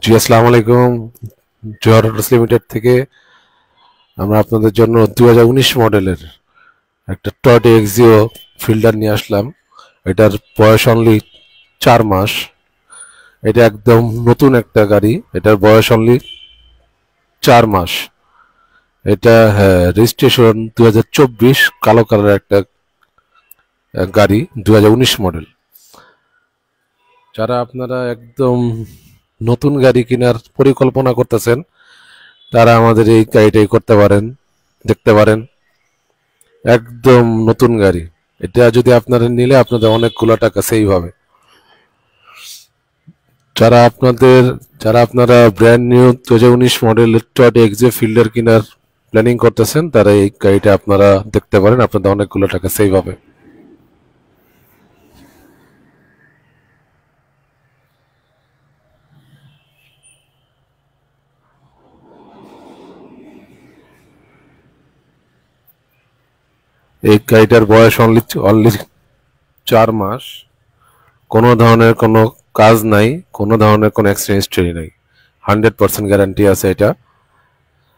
জি আসসালামু আলাইকুম। জোহর autos limited থেকে আমরা আপনাদের জন্য 2019 মডেলের একটা টয়োটা এক্সিও ফিল্ডার নিয়ে আসলাম। এটার বয়স অনলি 4 মাস। এটা একদম নতুন একটা গাড়ি। এটার বয়স অনলি 4 মাস। এটা হ্যাঁ, রেজিস্ট্রেশন 2024, কালো কালারের একটা গাড়ি, 2019 মডেল। যারা আপনারা একদম নতুন গাড়ি কেনার পরিকল্পনা করতেছেন তারা আমাদের এই গাড়িটাই করতে পারেন, দেখতে পারেন। একদম নতুন গাড়ি। এটা যদি আপনারা নিলে আপনাদের অনেকগুলো টাকা সেভ হবে। যারা আপনাদের যারা আপনারা ব্র্যান্ড নিউ 2019 মডেলের টয়োটা এক্সিও ফিল্ডার কেনার প্ল্যানিং করতেছেন তারা এই গাড়িটা আপনারা দেখতে পারেন, আপনাদের অনেকগুলো টাকা সেভ হবে। এই গাড়িটার বয়স অনলি অনলি 4 মাস। কোনো ধরনের কোনো কাজ নাই, কোনো ধরনের কোনো অ্যাক্সিডেন্ট হিস্টরি নাই। 100% গ্যারান্টি আছে এটা।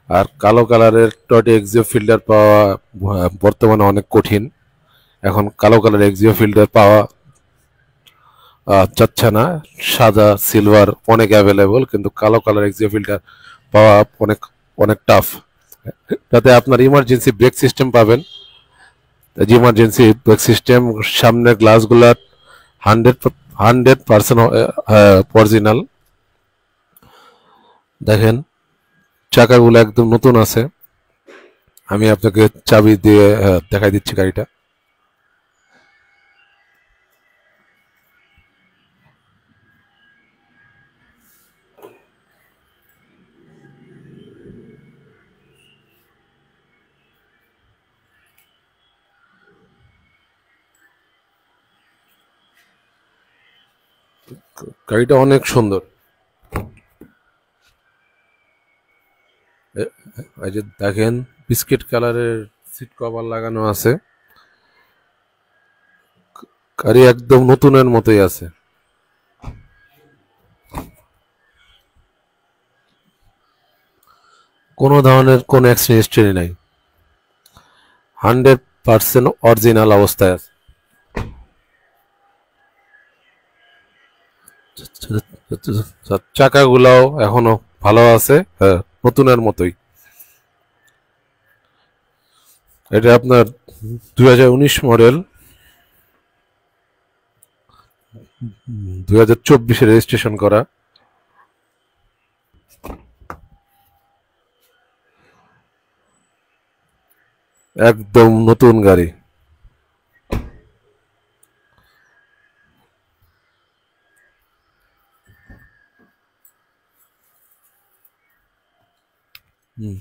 আর কালো কালারের টয়োটা এক্সিও ফিল্ডার পাওয়া বর্তমানে অনেক কঠিন। এখন কালো কালার এক্সিও ফিল্ডার পাওয়া যাচ্ছে না। সাদা সিলভার অনেক অ্যাভেলেবল, কিন্তু কালো কালার এক্সিও ফিল্টার পাওয়া অনেক অনেক টাফ। তাতে আপনার ইমার্জেন্সি ব্রেক সিস্টেম পাবেন। ইমার্জেন্সি ব্রেক সিস্টেম, সামনের গ্লাসগুলা 100% অরিজিনাল। দেখেন চাকাগুলো একদম নতুন আছে। আমি আপনাকে চাবি দিয়ে দেখাই দিচ্ছি গাড়িটা। গাড়িটা অনেক সুন্দর। এই যে দেখেন বিস্কিট কালারের সিট কভার লাগানো আছে। গাড়ি একদম নতুনের মতোই আছে। কোনো ধরনের কোনো অ্যাক্সিডেন্ট হিস্টরি নাই। 100% অরিজিনাল অবস্থায় আছে। চাকাগুলাও এখনো ভালো আছে, হ্যাঁ, নতুনের মতোই। এটা আপনার 2019 মডেল, 2024-এ রেজিস্ট্রেশন করা। একদম নতুন গাড়ি।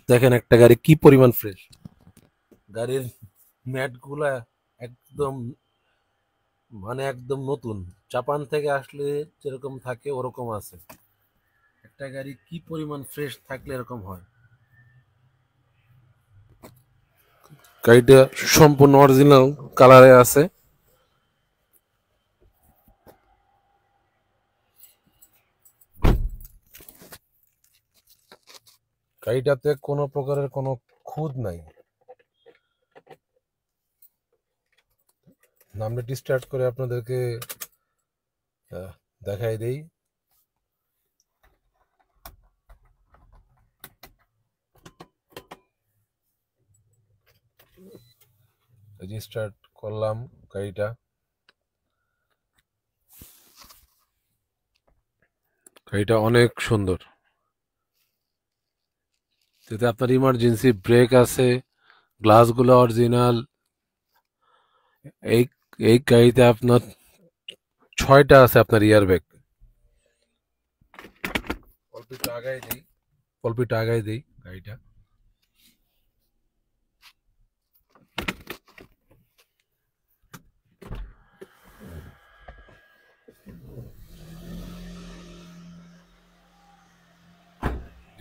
দেখেন একটা গাড়ি কি পরিমাণ ফ্রেশ। গাড়ির ম্যাট গুলা একদম মানে একদম নতুন। জাপান থেকে আসলে যেরকম থাকে ওরকম আছে। একটা গাড়ি কি পরিমাণ ফ্রেশ থাকলে এরকম হয়। গাড়িটা সম্পূর্ণ অরিজিনাল কালারে আছে। গাড়িটাতে কোনো প্রকারের কোনো খুঁত নাই। নামটা স্টার্ট করে আপনাদেরকে দেখাই দেই। স্টার্ট করলাম গাড়িটা। গাড়িটা অনেক সুন্দর। যেতে আপনার ইমার্জেন্সি ব্রেক আছে, গ্লাসগুলো অরিজিনাল। এই এই গাড়িতে আপনার 6টা আছে আপনার ইয়ার ব্যাগ। অল্পটা আগাই দিই, অল্পটা আগাই দিই গাড়িটা।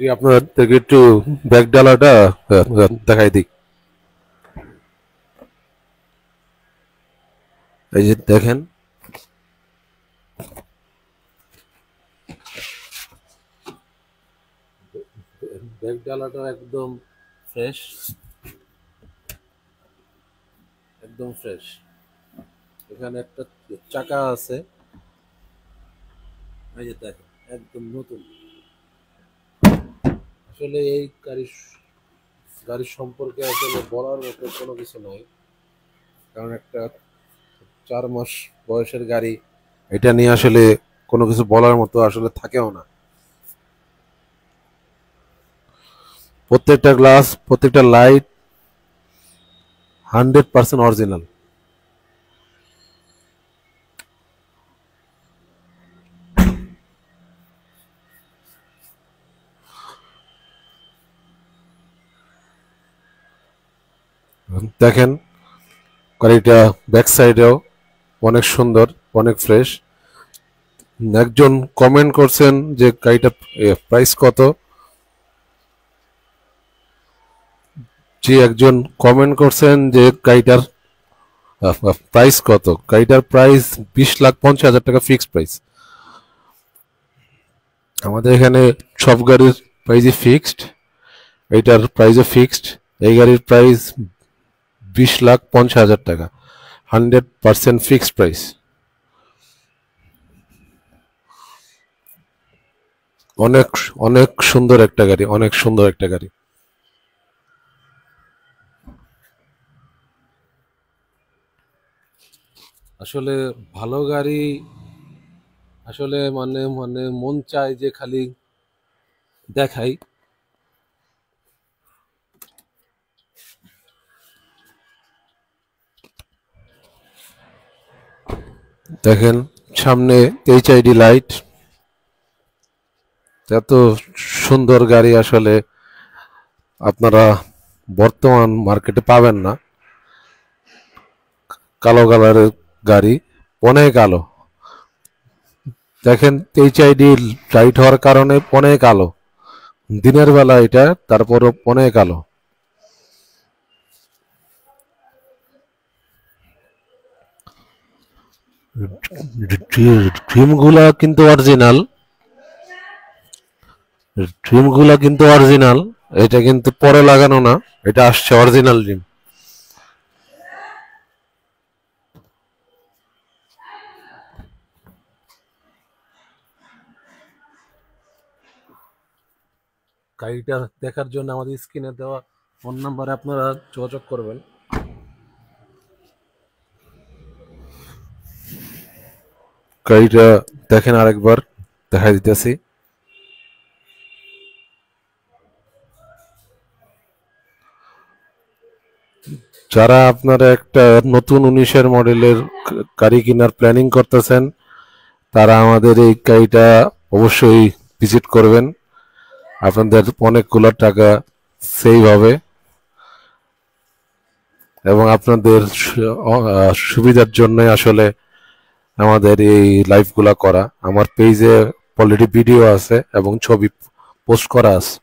জি আপনাদেরকে একটু ব্যাগ ডালাটা দেখাই দিই। এই যে দেখেন ব্যাক ডালাটা ফ্রেশ একদম ফ্রেশ। এখানে একটা চাকা আছে, এই যে দেখেন, একদম নতুন। আসলে এই গাড়ির সম্পর্কে আসলে বলার মতো কোনো কিছু নাই, কারণ একটা 4 মাস বয়সের গাড়ি, এটা নিয়ে আসলে কোনো কিছু বলার মতো আসলে থাকেও না। প্রত্যেকটা গ্লাস, প্রত্যেকটা লাইট 100% অরিজিনাল। দেখেন গাড়িটা ব্যাক সাইডেও অনেক সুন্দর, অনেক ফ্রেশ। একজন কমেন্ট করছেন যে গাড়িটা প্রাইস কত। যে একজন কমেন্ট করছেন যে গাড়িটার প্রাইস কত। গাড়িটার প্রাইস 20,50,000 টাকা ফিক্সড প্রাইস। আমাদের এখানে সব গাড়ির প্রাইসই ফিক্সড, এইটার প্রাইসও ফিক্সড। এই গাড়ির প্রাইস 20,50,000 টাকা, 100% ফিক্সড প্রাইস। অনেক অনেক সুন্দর একটা গাড়ি, অনেক সুন্দর একটা গাড়ি। আসলে ভালো গাড়ি আসলে মানে মানে মন চায় যে খালি দেখাই। দেখেন সামনে এইচআইডি লাইট, এত সুন্দর গাড়ি আসলে আপনারা বর্তমান মার্কেটে পাবেন না। কালো কালারের গাড়ি, অনেক আলো। দেখেন এইচআইডি লাইট হওয়ার কারণে অনেক আলো, দিনের বেলা এটা তারপরও অনেক আলো। ড্রিমগুলা কিন্তু অরিজিনাল, ড্রিমগুলা কিন্তু অরিজিনাল। এটা কিন্তু পরে লাগানো না, এটা আসছে অরিজিনাল ড্রিম। গাড়িটা দেখার জন্য আমাদের স্ক্রিনে দেওয়া ফোন নাম্বারে আপনারা যোগাযোগ করবেন। গাড়িটা দেখেন, আরেকবার দেখাই দিতেছি। যারা আপনারা একটা নতুন 19-এর মডেলের গাড়ি কেনার প্ল্যানিং করতেছেন, তারা আমাদের এই গাড়িটা অবশ্যই ভিজিট করবেন। আপনাদের অনেকগুলো টাকা সেভ হবে এবং আপনাদের সুবিধার জন্য আসলে আমাদের এই লাইভগুলা করা। আমার পেজে অলরেডি ভিডিও আছে এবং ছবি পোস্ট করা আছে।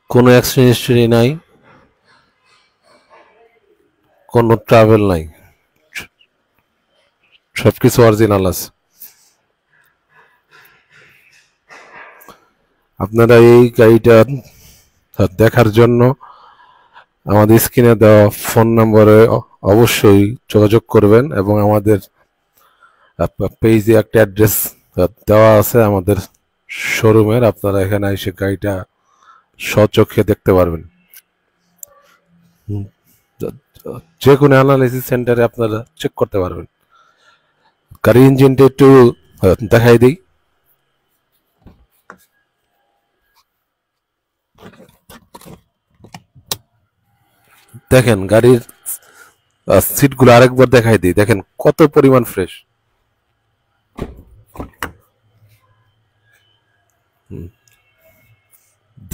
কোনো অ্যাক্সিডেন্ট হিস্টরি নাই, কোনো ট্রাভেল নাই, সবকিছু অরিজিনাল আছে। আপনারা এই গাড়িটা দেখার জন্য আমাদের স্ক্রিনে দেওয়া ফোন নম্বরে অবশ্যই যোগাযোগ করবেন এবং আমাদের পেজে একটা অ্যাড্রেস দেওয়া আছে আমাদের শোরুমের। আপনারা এখানে এসে গাড়িটা স্বচক্ষে দেখতে পারবেন। যে কোনো অ্যানালাইসিস সেন্টারে আপনারা চেক করতে পারবেন। গাড়ির ইঞ্জিনটা একটু দেখাই দিই। দেখেন গাড়ির সিটগুলো আরেকবার দেখাই দিই, দেখেন কত পরিমাণ ফ্রেশ।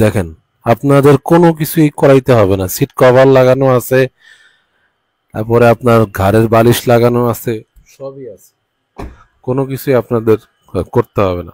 দেখেন আপনাদের কোনো কিছুই করাইতে হবে না, সিট কভার লাগানো আছে, তারপরে আপনার ঘাড়ের বালিশ লাগানো আছে, সবই আছে, কোনো কিছুই আপনাদের করতে হবে না।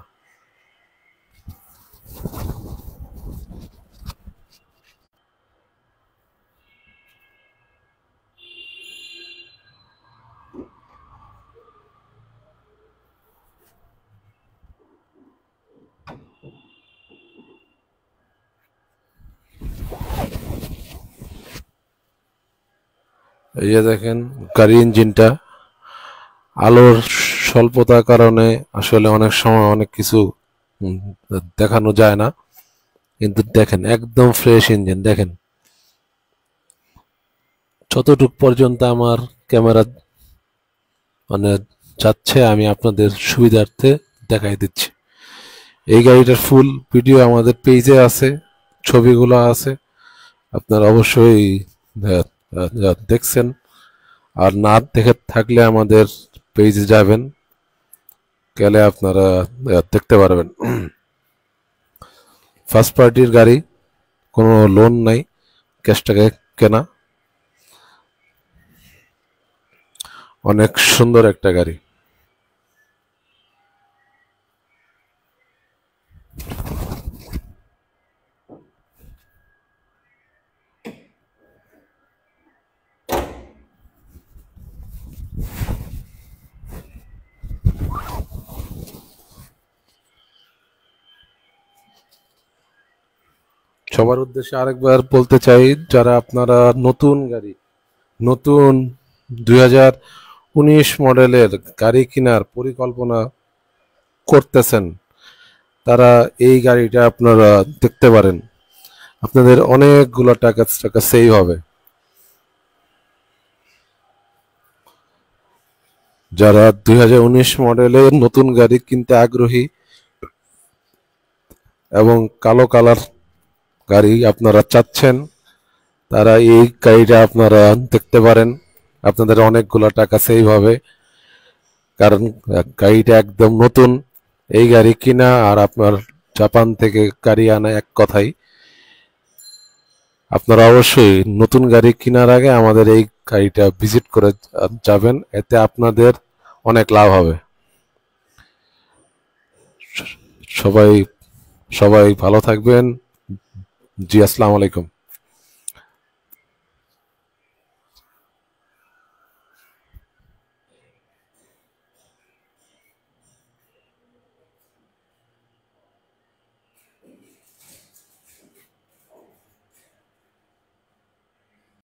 এই যে দেখেন গাড়ি ইঞ্জিনটা, আলোর স্বল্পতার কারণে আসলে অনেক সময় অনেক কিছু উম, দেখানো যায় না, কিন্তু দেখেন একদম ফ্রেশ ইঞ্জিন। দেখেন যতটুক পর্যন্ত আমার ক্যামেরা মানে যাচ্ছে আমি আপনাদের সুবিধার্থে দেখাই দিচ্ছি। এই গাড়িটার ফুল ভিডিও আমাদের পেজে আছে, ছবিগুলো আছে, আপনারা অবশ্যই দেখছেন। আর না দেখে থাকলে আমাদের পেজে যাবেন, গেলে আপনারা দেখতে পারবেন। ফার্স্ট পার্টির গাড়ি, কোনো লোন নাই, ক্যাশ টাকায় কেনা, অনেক সুন্দর একটা গাড়ি। সবার উদ্দেশ্যে আরেকবার বলতে চাই, যারা আপনারা নতুন 2019 মডেলের গাড়ি কেনার পরিকল্পনা করতেছেন, তারা এই গাড়িটা আপনারা দেখতে পারেন, আপনাদের অনেকগুলো টাকা টাকা সেভ হবে। যারা 2019 মডেলের নতুন গাড়ি কিনতে আগ্রহী এবং কালো কালার গাড়ি আপনারা চাচ্ছেন, তারা এই গাড়িটা আপনারা দেখতে পারেন, আপনাদের অনেকগুলো টাকা সেভ হবে। কারণ গাড়িটা একদম নতুন, এই গাড়ি কিনা আর আপনার জাপান থেকে গাড়ি আনা এক কথাই। আপনারা অবশ্যই নতুন গাড়ি কেনার আগে আমাদের এই গাড়িটা ভিজিট করে যাবেন, এতে আপনাদের অনেক লাভ হবে। সবাই সবাই ভালো থাকবেন। জি, আসসালামু আলাইকুম।